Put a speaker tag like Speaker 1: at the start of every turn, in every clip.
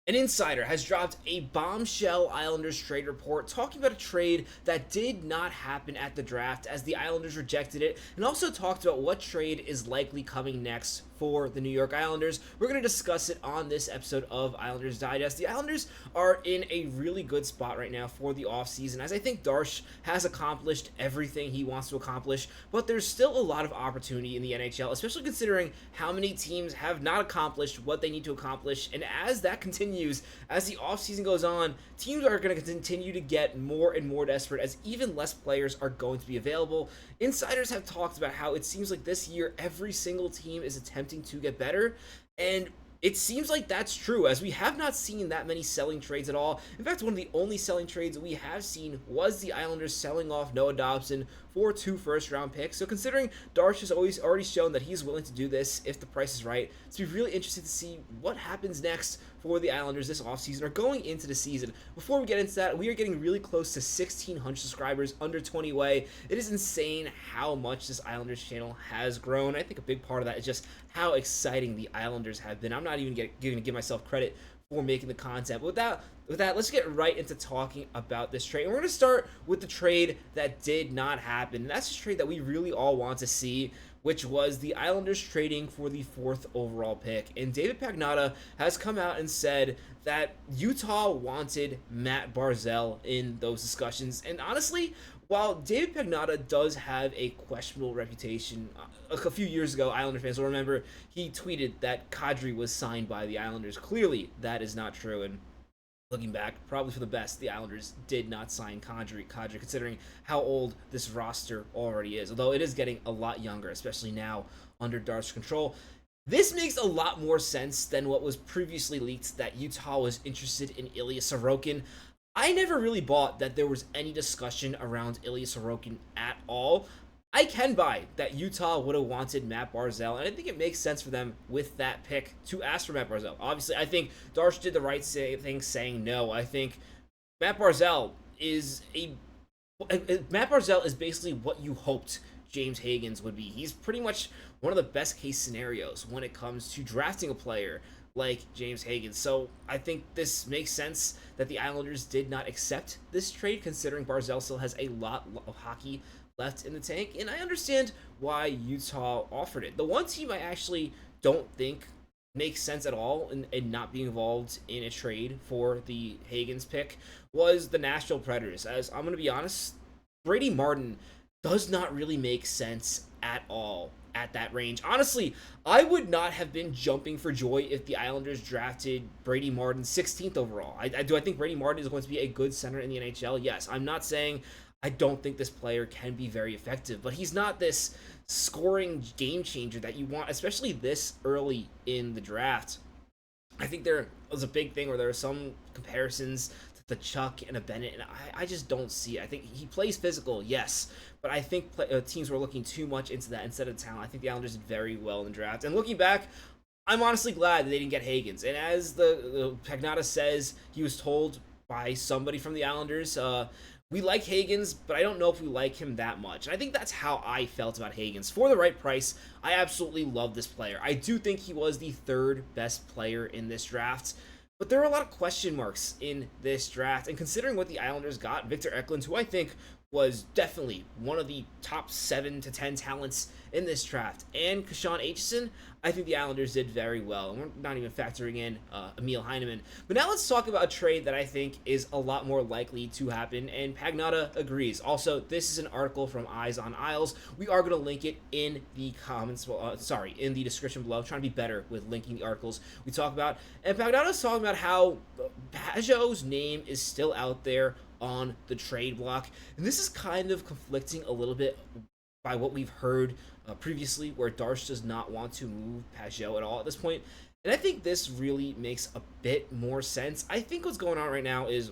Speaker 1: An insider has dropped a bombshell Islanders trade report talking about a trade that did not happen at the draft as the Islanders rejected it, and also talked about what trade is likely coming next for the New York Islanders. We're going to discuss it on this episode of Islanders Digest. The Islanders are in a really good spot right now for the offseason, as I think Darsh has accomplished everything he wants to accomplish, but there's still a lot of opportunity in the NHL, especially considering how many teams have not accomplished what they need to accomplish, and as that continues, as the offseason goes on, teams are going to continue to get more and more desperate as even less players are going to be available. Insiders have talked about how it seems like this year every single team is attempting to get better, and it seems like that's true, as we have not seen that many selling trades at all. In fact, one of the only selling trades we have seen was the Islanders selling off Noah Dobson for 2 first-round picks. So considering Darsh has already shown that he's willing to do this if the price is right, it's be really interesting to see what happens next for the Islanders this offseason or going into the season. Before we get into that, we are getting really close to 1,600 subscribers under 20 away. It is insane how much this Islanders channel has grown. I think a big part of that is just how exciting the Islanders have been. I'm not even going to give myself credit for making the content. But with that, let's get right into talking about this trade. And we're going to start with the trade that did not happen. And that's a trade that we really all want to see, which was the Islanders trading for the 4th overall pick. And David Pagnotta has come out and said that Utah wanted Matt Barzal in those discussions. And honestly, while David Pagnotta does have a questionable reputation, a few years ago, Islander fans will remember, he tweeted that Kadri was signed by the Islanders. Clearly, that is not true, and looking back, probably for the best, the Islanders did not sign Kadri, considering how old this roster already is, although it is getting a lot younger, especially now under Darsh's control. This makes a lot more sense than what was previously leaked that Utah was interested in Ilya Sorokin. I never really bought that there was any discussion around Ilya Sorokin at all. I can buy that Utah would have wanted Matt Barzal, and I think it makes sense for them with that pick to ask for Matt Barzal. Obviously, I think Darsh did the right thing saying no. I think Matt Barzal is basically what you hoped James Hagens would be. He's pretty much one of the best case scenarios when it comes to drafting a player like James Hagens. So I think this makes sense that the Islanders did not accept this trade, considering Barzal still has a lot of hockey left in the tank, and I understand why Utah offered it. The one team I actually don't think makes sense at all in not being involved in a trade for the Hagens pick was the Nashville Predators. As I'm going to be honest, Brady Martin does not really make sense at all at that range. Honestly, I would not have been jumping for joy if the Islanders drafted Brady Martin 16th overall. I think Brady Martin is going to be a good center in the NHL. Yes, I'm not saying I don't think this player can be very effective, but he's not this scoring game changer that you want, especially this early in the draft. I think there was a big thing where there are some comparisons to the Chuck and a Bennett, and I just don't see it. I think he plays physical, yes, but I think teams were looking too much into that instead of talent. I think the Islanders did very well in the draft. And looking back, I'm honestly glad that they didn't get Hagens. And as the Pagnotta says, he was told by somebody from the Islanders, we like Hagens, but I don't know if we like him that much. And I think that's how I felt about Hagens. For the right price, I absolutely love this player. I do think he was the 3rd best player in this draft, but there are a lot of question marks in this draft. And considering what the Islanders got, Victor Eklund, who I think was definitely one of the top 7 to 10 talents in this draft, and Kashawn Aitchison, I think the Islanders did very well. And we're not even factoring in Emil Heineman. But now let's talk about a trade that I think is a lot more likely to happen, and Pagnotta agrees. Also, this is an article from Eyes on Isles. We are going to link it in the comments, in the description below. I'm trying to be better with linking the articles we talk about. And Pagnotta's talking about how Pageau's name is still out there on the trade block. And this is kind of conflicting a little bit by what we've heard previously, where Darsh does not want to move Pageau at all at this point. And I think this really makes a bit more sense. I think what's going on right now is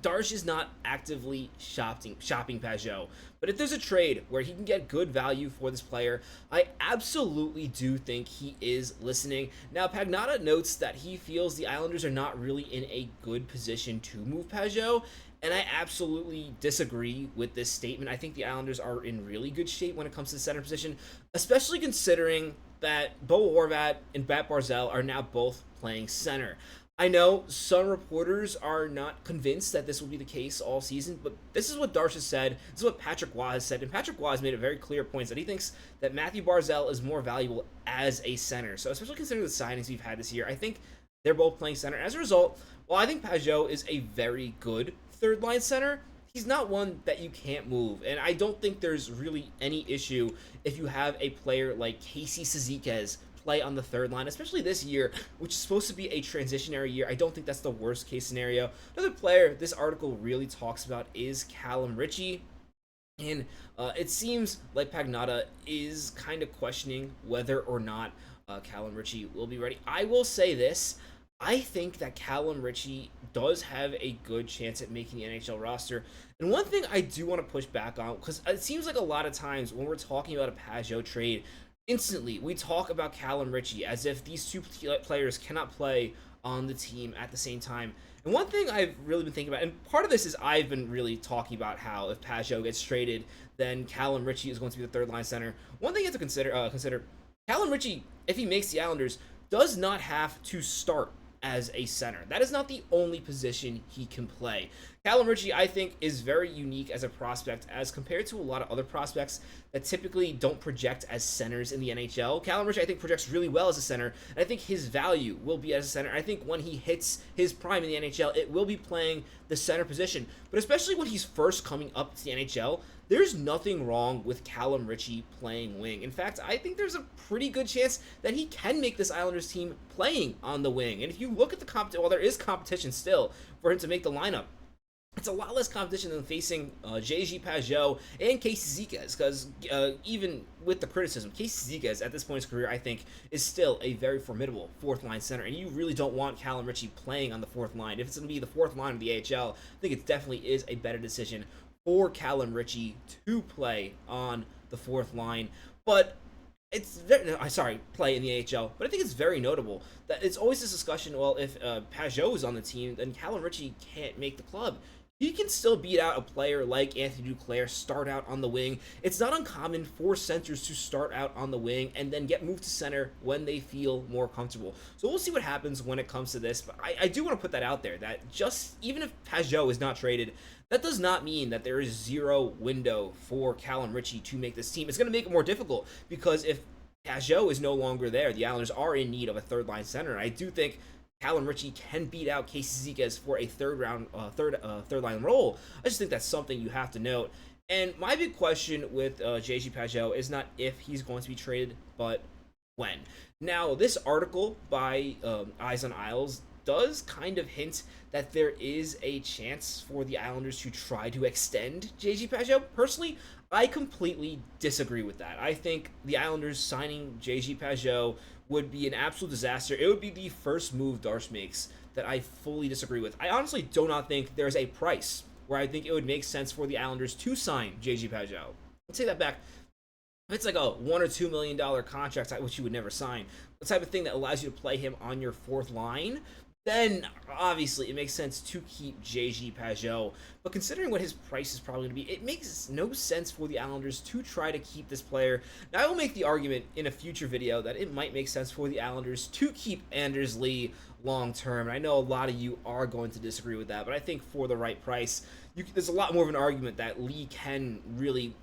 Speaker 1: Darsh is not actively shopping Pageau, but if there's a trade where he can get good value for this player, I absolutely do think he is listening. Now, Pagnotta notes that he feels the Islanders are not really in a good position to move Pageau, and I absolutely disagree with this statement. I think the Islanders are in really good shape when it comes to the center position, especially considering that Bo Horvat and Matt Barzal are now both playing center. I know some reporters are not convinced that this will be the case all season, but this is what Darsh has said. This is what Patrick Waugh has said, and Patrick Waugh has made it very clear points that he thinks that Mathew Barzal is more valuable as a center. So, especially considering the signings we've had this year, I think they're both playing center. As a result, while I think Pageau is a very good third line center, he's not one that you can't move. And I don't think there's really any issue if you have a player like Casey Ciziquez play on the third line, especially this year, which is supposed to be a transitionary year. I don't think that's the worst case scenario. Another player this article really talks about is Callum Richie. And it seems like Pagnotta is kind of questioning whether or not Callum Richie will be ready. I will say this. I think that Callum Richie does have a good chance at making the NHL roster. And one thing I do want to push back on, because it seems like a lot of times when we're talking about a Pageau trade, instantly we talk about Callum Richie as if these two players cannot play on the team at the same time. And one thing I've really been thinking about, and part of this is I've been really talking about how if Pageau gets traded, then Callum Richie is going to be the third line center. One thing you have to consider Callum Richie, if he makes the Islanders, does not have to start as a center. That is not the only position he can play. Callum Richie, I think, is very unique as a prospect as compared to a lot of other prospects that typically don't project as centers in the NHL. Callum Richie, I think, projects really well as a center, and I think his value will be as a center. I think when he hits his prime in the NHL, it will be playing the center position. But especially when he's first coming up to the NHL, there's nothing wrong with Callum Richie playing wing. In fact, I think there's a pretty good chance that he can make this Islanders team playing on the wing. And if you look at the competition, well, there is competition still for him to make the lineup. It's a lot less competition than facing JG Pageau and Casey Ciziquez, because even with the criticism, Casey Ciziquez at this point in his career, I think, is still a very formidable fourth-line center, and you really don't want Callum Richie playing on the fourth line. If it's going to be the fourth line of the AHL, I think it definitely is a better decision for Callum Richie to play on the fourth line. But play in the AHL. But I think it's very notable that it's always this discussion, well, if Pageau is on the team, then Callum Richie can't make the club. He can still beat out a player like Anthony Duclair, start out on the wing. It's not uncommon for centers to start out on the wing and then get moved to center when they feel more comfortable. So we'll see what happens when it comes to this. But I do want to put that out there, that just even if Pageau is not traded, that does not mean that there is zero window for Callum Richie to make this team. It's going to make it more difficult because if Pageau is no longer there, the Islanders are in need of a third-line center. And I do think Callum Richie can beat out Casey Ciziquez for a third line role. I just think that's something you have to note. And my big question with JG Pageau is not if he's going to be traded, but when. Now, this article by Eyes on Isles does kind of hint that there is a chance for the Islanders to try to extend JG Pageau. Personally, I completely disagree with that. I think the Islanders signing JG Pageau would be an absolute disaster. It would be the first move Darsh makes that I fully disagree with. I honestly do not think there's a price where I think it would make sense for the Islanders to sign JG Pageau. Let's take that back. If it's like a $1 or $2 million contract, which you would never sign, the type of thing that allows you to play him on your fourth line, then obviously it makes sense to keep JG Pageau. But considering what his price is probably going to be, it makes no sense for the Islanders to try to keep this player. Now, I will make the argument in a future video that it might make sense for the Islanders to keep Anders Lee long term. And I know a lot of you are going to disagree with that, but I think for the right price, there's a lot more of an argument that Lee can really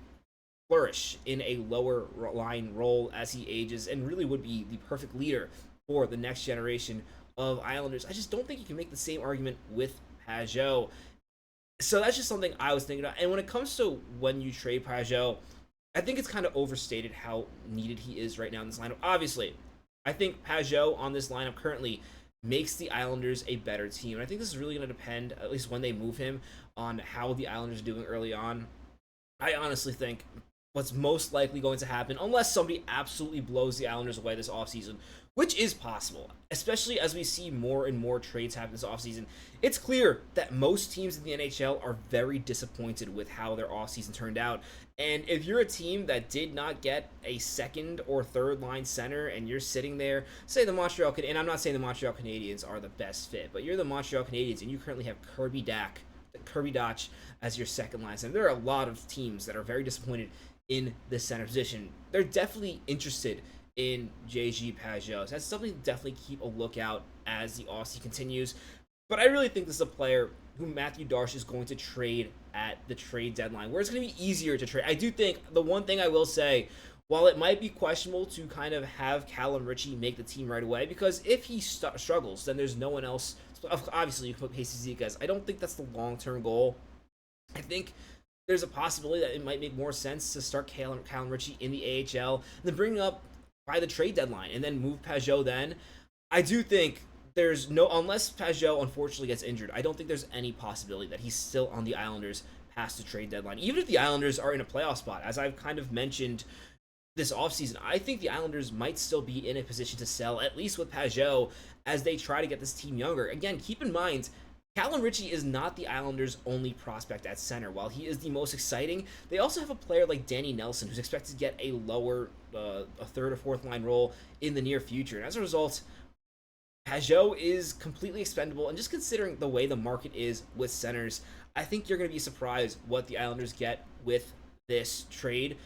Speaker 1: flourish in a lower line role as he ages and really would be the perfect leader for the next generation of Islanders. I just don't think you can make the same argument with Pageau. So that's just something I was thinking about. And when it comes to when you trade Pageau, I think it's kind of overstated how needed he is right now in this lineup. Obviously, I think Pageau on this lineup currently makes the Islanders a better team. And I think this is really going to depend, at least when they move him, on how the Islanders are doing early on. I honestly think what's most likely going to happen, unless somebody absolutely blows the Islanders away this offseason, which is possible, especially as we see more and more trades happen this offseason. It's clear that most teams in the NHL are very disappointed with how their offseason turned out. And if you're a team that did not get a second or third line center and you're sitting there, say the Montreal, and I'm not saying the Montreal Canadiens are the best fit, but you're the Montreal Canadiens and you currently have Kirby Dach as your second line center. There are a lot of teams that are very disappointed in the center position. They're definitely interested in JG Pageau. So that's something to definitely keep a lookout as the offseason continues. But I really think this is a player who Matthew Darsh is going to trade at the trade deadline, where it's going to be easier to trade. I do think the one thing I will say, while it might be questionable to kind of have Callum Richie make the team right away, because if he struggles, then there's no one else. Obviously, you put Casey Zikas. I don't think that's the long-term goal. I think there's a possibility that it might make more sense to start Callum Richie in the AHL and then bring him up by the trade deadline and then move Pageau then. I do think there's no, unless Pageau unfortunately gets injured, I don't think there's any possibility that he's still on the Islanders past the trade deadline. Even if the Islanders are in a playoff spot, as I've kind of mentioned this offseason, I think the Islanders might still be in a position to sell, at least with Pageau, as they try to get this team younger. Again, keep in mind, Callum Richie is not the Islanders' only prospect at center. While he is the most exciting, they also have a player like Danny Nelson, who's expected to get a lower, a third or fourth line role in the near future. And as a result, Pageau is completely expendable. And just considering the way the market is with centers, I think you're going to be surprised what the Islanders get with this trade.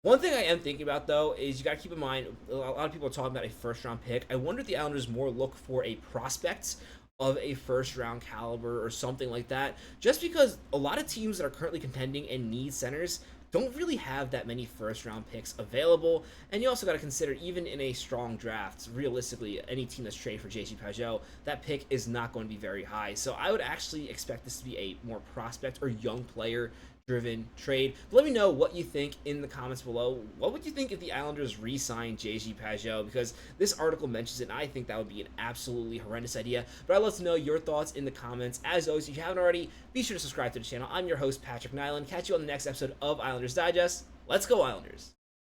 Speaker 1: One thing I am thinking about, though, is you got to keep in mind, a lot of people are talking about a first-round pick. I wonder if the Islanders more look for a prospect of a first-round caliber or something like that, just because a lot of teams that are currently contending and need centers don't really have that many first-round picks available. And you also got to consider, even in a strong draft, realistically, any team that's traded for JG Pageau, that pick is not going to be very high. So I would actually expect this to be a more prospect or young player driven trade. But let me know what you think in the comments below. What would you think if the Islanders re-signed JG Pageau? Because this article mentions it, and I think that would be an absolutely horrendous idea. But I'd love to know your thoughts in the comments. As always, if you haven't already, be sure to subscribe to the channel. I'm your host, Patrick Nilan. Catch you on the next episode of Islanders Digest. Let's go, Islanders!